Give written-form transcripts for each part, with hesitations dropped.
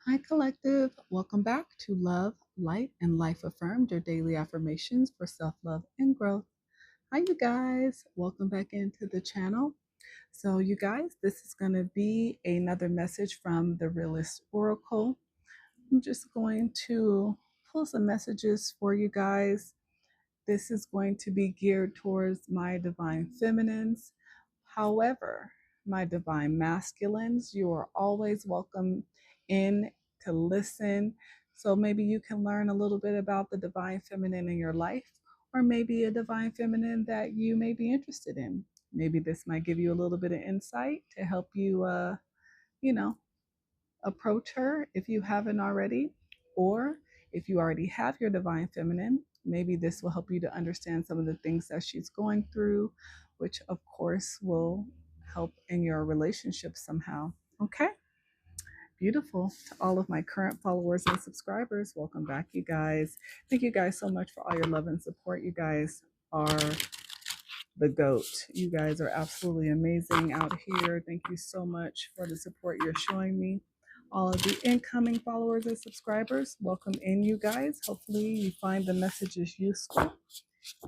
Hi, Collective. Welcome back to Love, Light, and Life Affirmed, your daily affirmations for self love and growth. Hi, you guys. Welcome back into the channel. So, you guys, this is going to be another message from the Realest Oracle. I'm just going to pull some messages for you guys. This is going to be geared towards my divine feminines. However, my divine masculines, you are always welcome in to listen. So maybe you can learn a little bit about the divine feminine in your life, or maybe a divine feminine that you may be interested in. Maybe this might give you a little bit of insight to help you, you know, approach her if you haven't already, or if you already have your divine feminine, maybe this will help you to understand some of the things that she's going through, which of course will help in your relationship somehow. Okay, beautiful. To all of my current followers and subscribers, welcome back, you guys. Thank you guys so much for all your love and support. You guys are the GOAT. You guys are absolutely amazing out here. Thank you so much for the support you're showing me. All of the incoming followers and subscribers, welcome in, you guys. Hopefully, you find the messages useful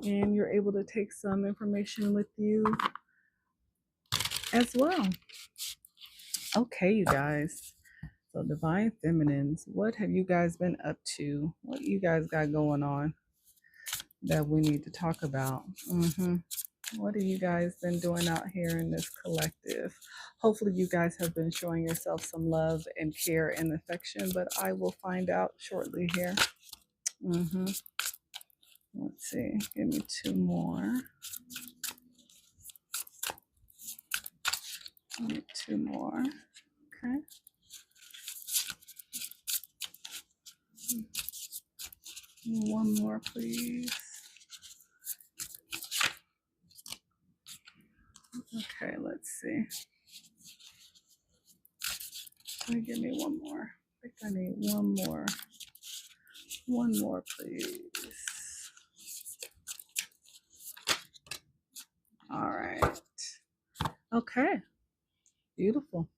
and you're able to take some information with you as well. Okay, you guys. So, Divine Feminines, what have you guys been up to? What you guys got going on that we need to talk about? What have you guys been doing out here in this collective? Hopefully, you guys have been showing yourself some love and care and affection, but I will find out shortly here. Let's see. Give me two more. Give me two more. Okay. One more, please. Okay, let's see. Give me one more. I think I need one more. One more, please. All right. Okay. Beautiful.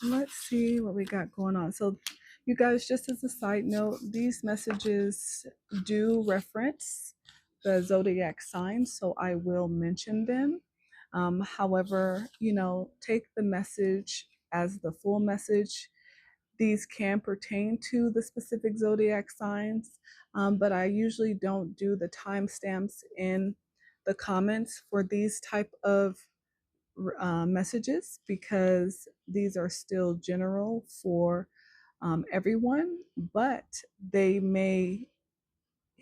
Let's see what we got going on. So, you guys, just as a side note, these messages do reference the zodiac signs, so I will mention them. However, take the message as the full message. These can pertain to the specific zodiac signs, but I usually don't do the timestamps in the comments for these type of messages because these are still general for everyone, but they may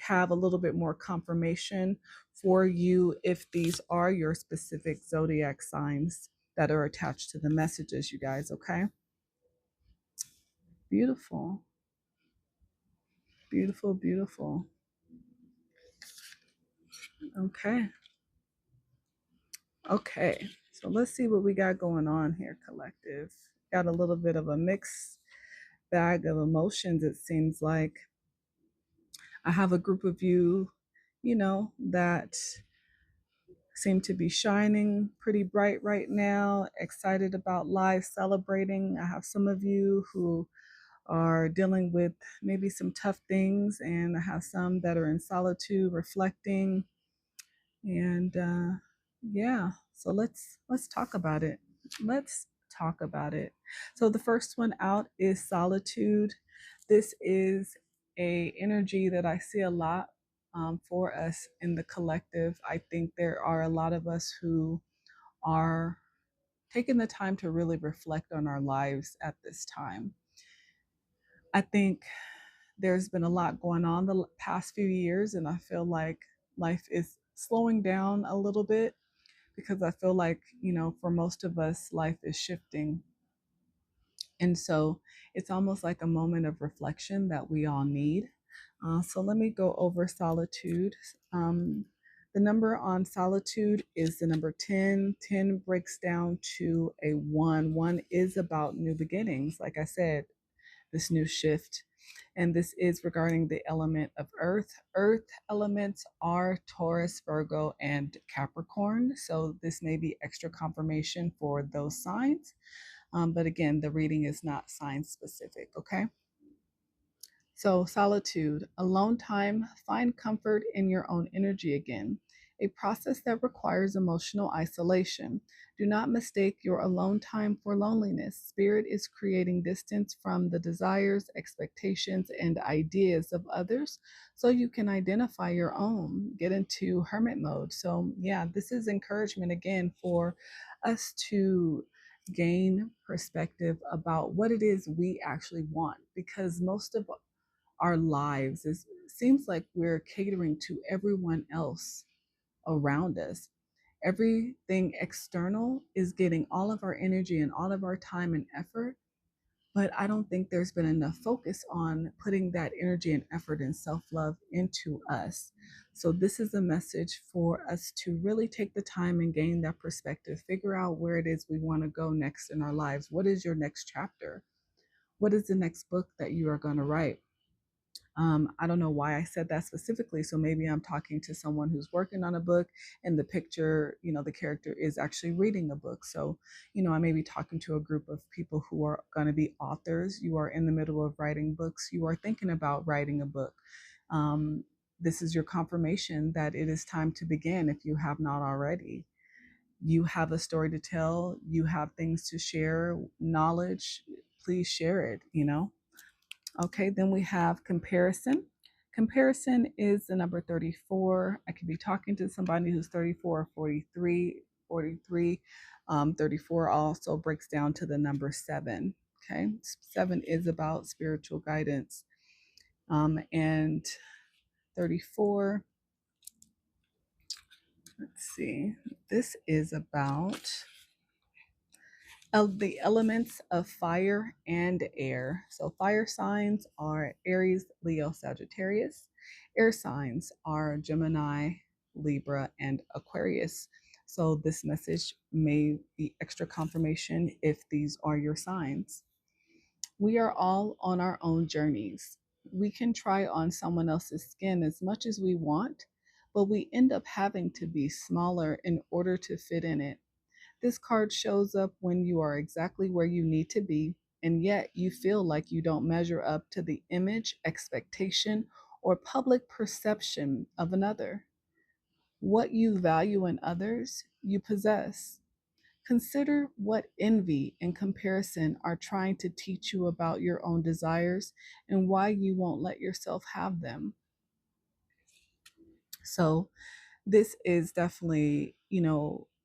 have a little bit more confirmation for you if these are your specific zodiac signs that are attached to the messages, you guys. Okay, beautiful, beautiful, beautiful. Okay, okay, so let's see what we got going on here, collective. Got a little bit of a mixed bag of emotions, it seems like. I have a group of you, that seem to be shining pretty bright right now, excited about life, celebrating. I have some of you who are dealing with maybe some tough things, and I have some that are in solitude, reflecting. And yeah, so let's talk about it. Let's talk about it. So the first one out is solitude. This is a energy that I see a lot for us in the collective. I think there are a lot of us who are taking the time to really reflect on our lives at this time. I think there's been a lot going on the past few years, and I feel like life is slowing down a little bit because I feel like, for most of us, life is shifting. And so it's almost like a moment of reflection that we all need. So let me go over solitude. The number on solitude is the number 10. 10 breaks down to a 1. 1 is about new beginnings. Like I said, this new shift. And this is regarding the element of earth. Earth elements are Taurus, Virgo, and Capricorn. So this may be extra confirmation for those signs. But again, the reading is not sign specific, okay? So, solitude, alone time, find comfort in your own energy again, a process that requires emotional isolation. Do not mistake your alone time for loneliness. Spirit is creating distance from the desires, expectations, and ideas of others so you can identify your own, get into hermit mode. So, yeah, this is encouragement again for us to gain perspective about what it is we actually want, because most of our lives is seems like we're catering to everyone else around us. Everything external is getting all of our energy and all of our time and effort, but I don't think there's been enough focus on putting that energy and effort and self-love into us. So this is a message for us to really take the time and gain that perspective, figure out where it is we want to go next in our lives. What is your next chapter? What is the next book that you are going to write? I don't know why I said that specifically. So maybe I'm talking to someone who's working on a book, and the picture, the character is actually reading a book. So, I may be talking to a group of people who are going to be authors. You are in the middle of writing books, you are thinking about writing a book. Um, this is your confirmation that it is time to begin if you have not already. You have a story to tell, you have things to share, knowledge, please share it. Okay, then we have comparison. Comparison is the number 34. I could be talking to somebody who's 34 or 43. 43. 34 also breaks down to the number 7. Okay, 7 is about spiritual guidance. And 34, let's see, this is about of the elements of fire and air. So, fire signs are Aries, Leo, Sagittarius. Air signs are Gemini, Libra, and Aquarius. So, this message may be extra confirmation if these are your signs. We are all on our own journeys. We can try on someone else's skin as much as we want, but we end up having to be smaller in order to fit in it. This card shows up when you are exactly where you need to be, and yet you feel like you don't measure up to the image, expectation, or public perception of another. What you value in others, you possess. Consider what envy and comparison are trying to teach you about your own desires and why you won't let yourself have them. So, this is definitely,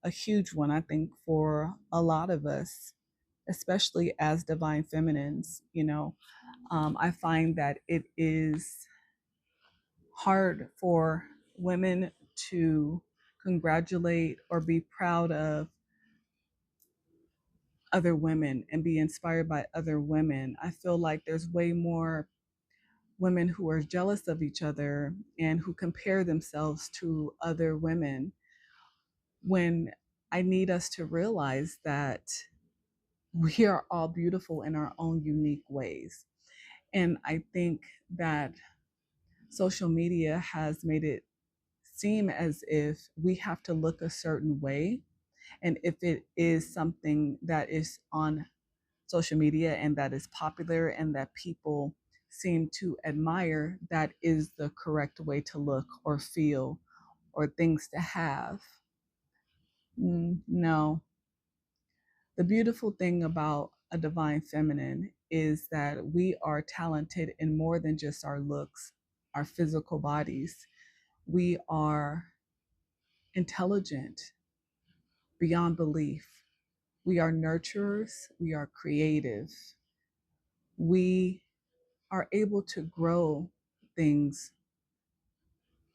a huge one, I think, for a lot of us, especially as divine feminines. I find that it is hard for women to congratulate or be proud of other women and be inspired by other women. I feel like there's way more women who are jealous of each other and who compare themselves to other women, when I need us to realize that we are all beautiful in our own unique ways. And I think that social media has made it seem as if we have to look a certain way. And if it is something that is on social media and that is popular and that people seem to admire, that is the correct way to look or feel or things to have. No. The beautiful thing about a divine feminine is that we are talented in more than just our looks, our physical bodies. We are intelligent beyond belief. We are nurturers. We are creative. We are able to grow things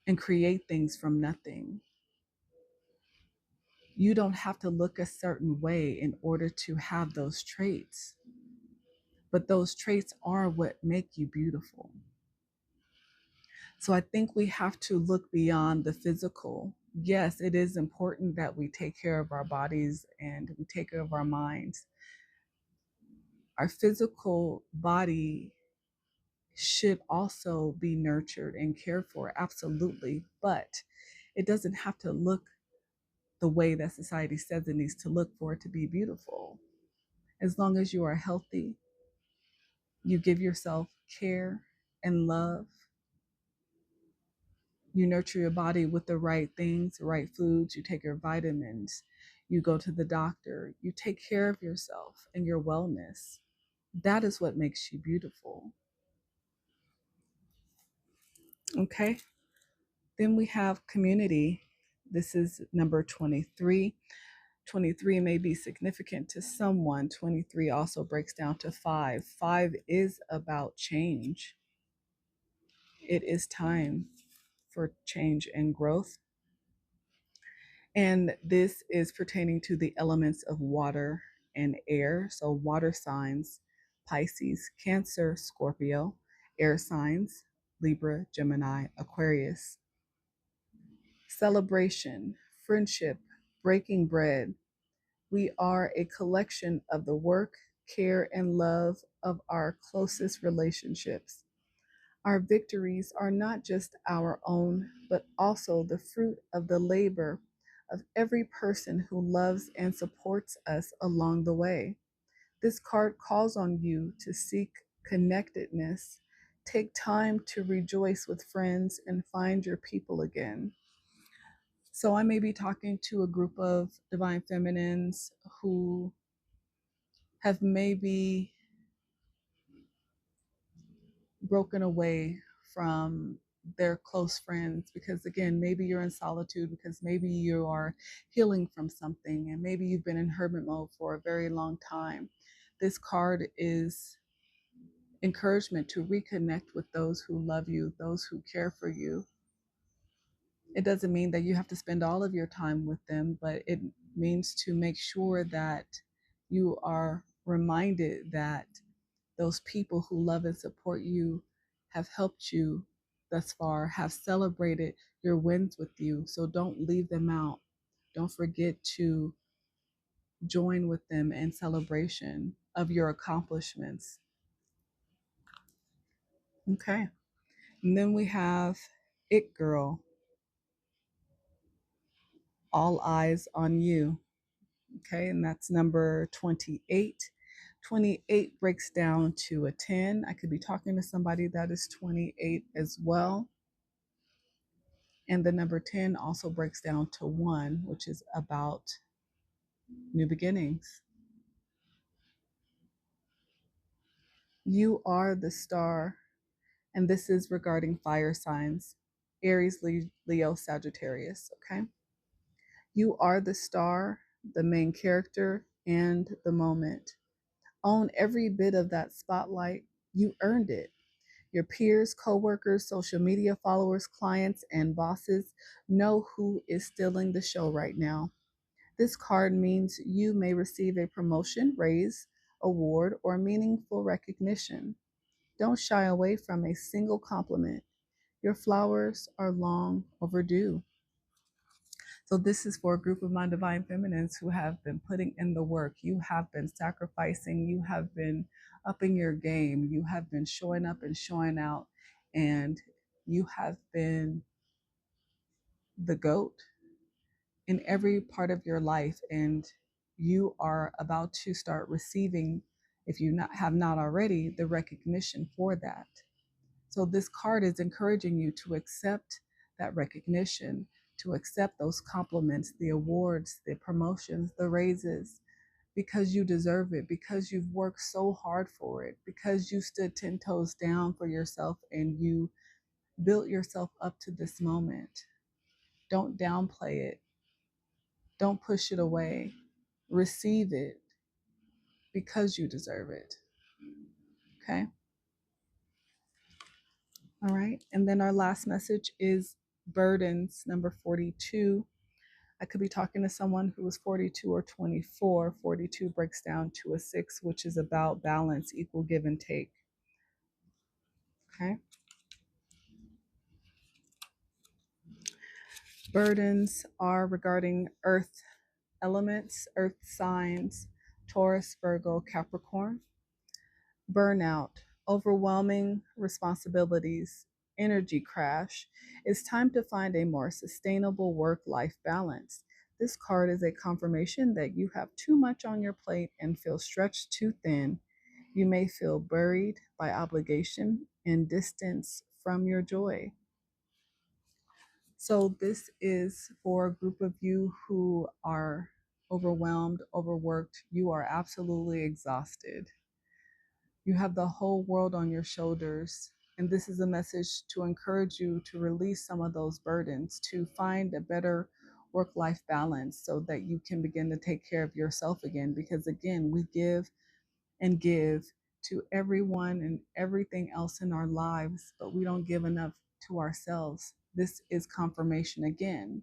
and create things from nothing. You don't have to look a certain way in order to have those traits, but those traits are what make you beautiful. So I think we have to look beyond the physical. Yes, it is important that we take care of our bodies and we take care of our minds. Our physical body should also be nurtured and cared for, absolutely. But it doesn't have to look the way that society says it needs to look for it to be beautiful. As long as you are healthy, you give yourself care and love, you nurture your body with the right things, the right foods, you take your vitamins, you go to the doctor, you take care of yourself and your wellness. That is what makes you beautiful. Okay. Then we have community. This is number 23. 23 may be significant to someone. 23 also breaks down to 5. 5 is about change. It is time for change and growth. And this is pertaining to the elements of water and air. So, water signs, Pisces, Cancer, Scorpio, air signs, Libra, Gemini, Aquarius. Celebration, friendship, breaking bread. We are a collection of the work, care, and love of our closest relationships. Our victories are not just our own, but also the fruit of the labor of every person who loves and supports us along the way. This card calls on you to seek connectedness, take time to rejoice with friends, and find your people again. So, I may be talking to a group of divine feminines who have maybe broken away from their close friends because, again, maybe you're in solitude, because maybe you are healing from something, and maybe you've been in hermit mode for a very long time. This card is encouragement to reconnect with those who love you, those who care for you. It doesn't mean that you have to spend all of your time with them, but it means to make sure that you are reminded that those people who love and support you have helped you thus far, have celebrated your wins with you. So don't leave them out. Don't forget to join with them in celebration of your accomplishments. Okay. And then we have It Girl, All Eyes on You. Okay. And that's number 28. 28 breaks down to a 10. I could be talking to somebody that is 28 as well. And the number 10 also breaks down to 1, which is about new beginnings. You are the star, and this is regarding fire signs, Aries, Leo, Sagittarius, okay? You are the star, the main character, and the moment. Own every bit of that spotlight. You earned it. Your peers, coworkers, social media followers, clients, and bosses know who is stealing the show right now. This card means you may receive a promotion, raise, award, or meaningful recognition. Don't shy away from a single compliment. Your flowers are long overdue. So, this is for a group of my divine feminines who have been putting in the work. You have been sacrificing. You have been upping your game. You have been showing up and showing out. And you have been the GOAT in every part of your life, and you are about to start receiving, if you have not already, the recognition for that. So this card is encouraging you to accept that recognition, to accept those compliments, the awards, the promotions, the raises, because you deserve it, because you've worked so hard for it, because you stood 10 toes down for yourself and you built yourself up to this moment. Don't downplay it. Don't push it away. Receive it because you deserve it. Okay. All right. And then our last message is burdens, number 42. I could be talking to someone who is 42 or 24. 42 breaks down to a 6, which is about balance, equal give and take. Okay. Burdens are regarding earth elements, earth signs, Taurus, Virgo, Capricorn. Burnout, overwhelming responsibilities, energy crash. It's time to find a more sustainable work life balance. This card is a confirmation that you have too much on your plate and feel stretched too thin. You may feel buried by obligation and distance from your joy. So, this is for a group of you who are overwhelmed, overworked. You are absolutely exhausted. You have the whole world on your shoulders. And this is a message to encourage you to release some of those burdens, to find a better work life balance so that you can begin to take care of yourself again. Because again, we give and give to everyone and everything else in our lives, but we don't give enough to ourselves. This is confirmation again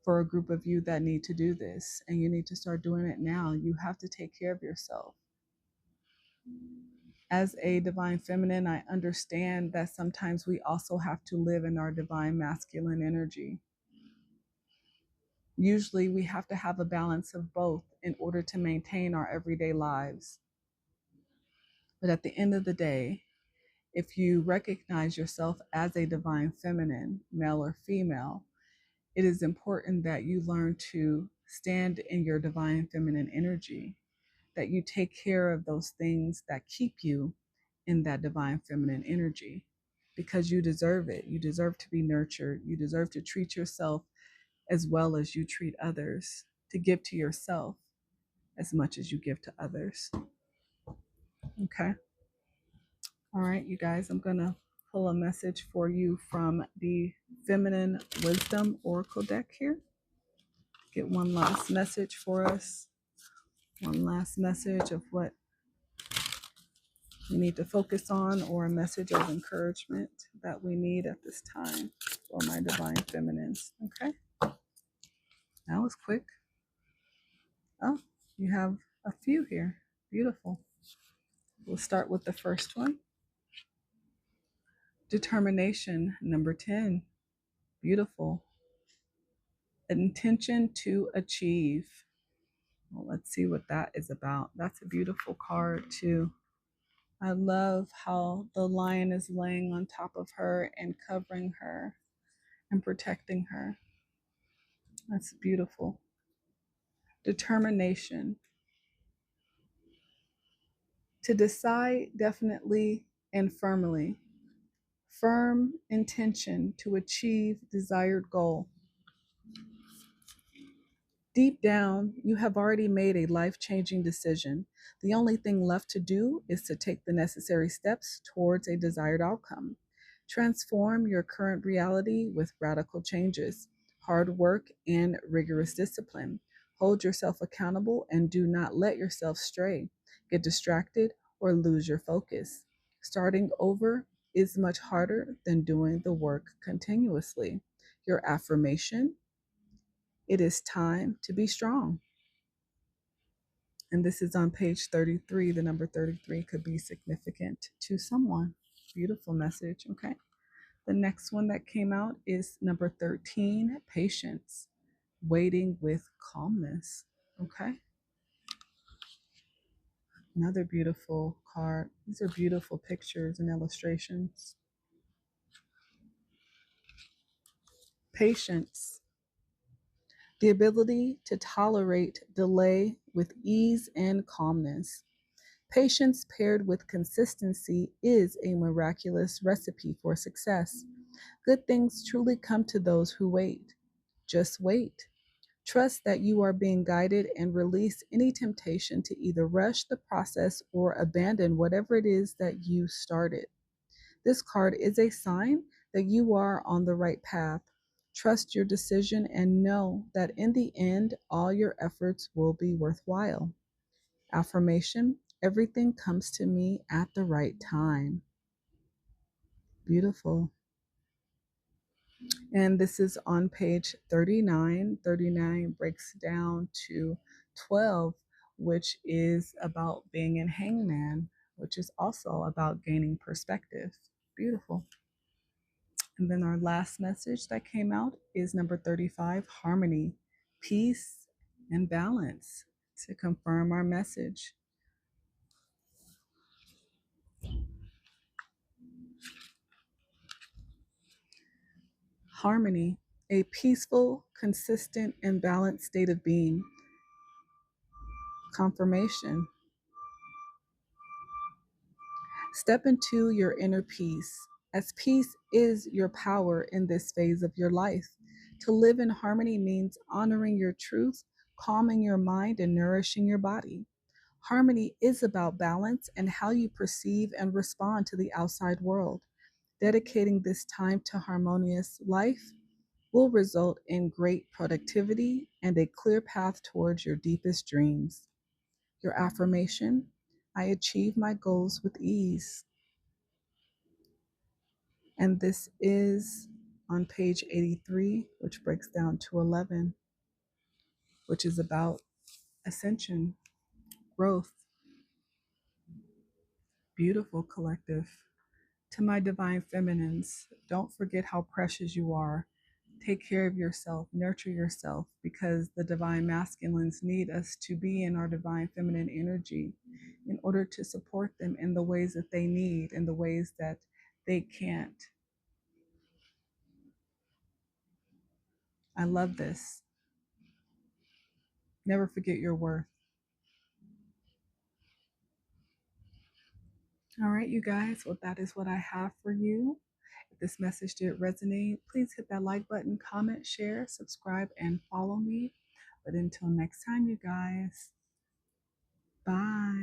for a group of you that need to do this, and you need to start doing it now. You have to take care of yourself. As a divine feminine, I understand that sometimes we also have to live in our divine masculine energy. Usually, we have to have a balance of both in order to maintain our everyday lives. But at the end of the day, if you recognize yourself as a divine feminine, male or female, it is important that you learn to stand in your divine feminine energy, that you take care of those things that keep you in that divine feminine energy because you deserve it. You deserve to be nurtured. You deserve to treat yourself as well as you treat others, to give to yourself as much as you give to others. Okay. All right, you guys, I'm going to pull a message for you from the Feminine Wisdom Oracle deck here. Get one last message for us. One last message of what we need to focus on, or a message of encouragement that we need at this time for my divine feminines. Okay. That was quick. Oh, you have a few here. Beautiful. We'll start with the first one. Determination, number 10. Beautiful. Intention to achieve. Well, let's see what that is about. That's a beautiful card, too. I love how the lion is laying on top of her and covering her and protecting her. That's beautiful. Determination. To decide definitely and firmly. Firm intention to achieve desired goal. Deep down, you have already made a life-changing decision. The only thing left to do is to take the necessary steps towards a desired outcome. Transform your current reality with radical changes, hard work, and rigorous discipline. Hold yourself accountable and do not let yourself stray, get distracted, or lose your focus. Starting over is much harder than doing the work continuously. Your affirmation: it is time to be strong. And this is on page 33. The number 33 could be significant to someone. Beautiful message. Okay. The next one that came out is number 13, patience, waiting with calmness. Okay. Another beautiful card. These are beautiful pictures and illustrations. Patience, the ability to tolerate delay with ease and calmness. Patience paired with consistency is a miraculous recipe for success. Good things truly come to those who wait. Just wait. Trust that you are being guided and release any temptation to either rush the process or abandon whatever it is that you started. This card is a sign that you are on the right path. Trust your decision and know that in the end, all your efforts will be worthwhile. Affirmation: everything comes to me at the right time. Beautiful. And this is on page 39. 39 breaks down to 12, which is about being in Hangman, which is also about gaining perspective. Beautiful. And then our last message that came out is number 35, harmony, peace, and balance, to confirm our message. Harmony, a peaceful, consistent, and balanced state of being. Confirmation. Step into your inner peace, as peace is your power in this phase of your life. To live in harmony means honoring your truth, calming your mind, and nourishing your body. Harmony is about balance and how you perceive and respond to the outside world. Dedicating this time to harmonious life will result in great productivity and a clear path towards your deepest dreams. Your affirmation: I achieve my goals with ease. And this is on page 83, which breaks down to 11, which is about ascension, growth. Beautiful, collective. To my divine feminines, don't forget how precious you are. Take care of yourself, nurture yourself, because the divine masculines need us to be in our divine feminine energy in order to support them in the ways that they need, in the ways that they can't. I love this. Never forget your worth. All right, you guys. Well, that is what I have for you. If this message did resonate, please hit that like button, comment, share, subscribe, and follow me. But until next time, you guys, bye.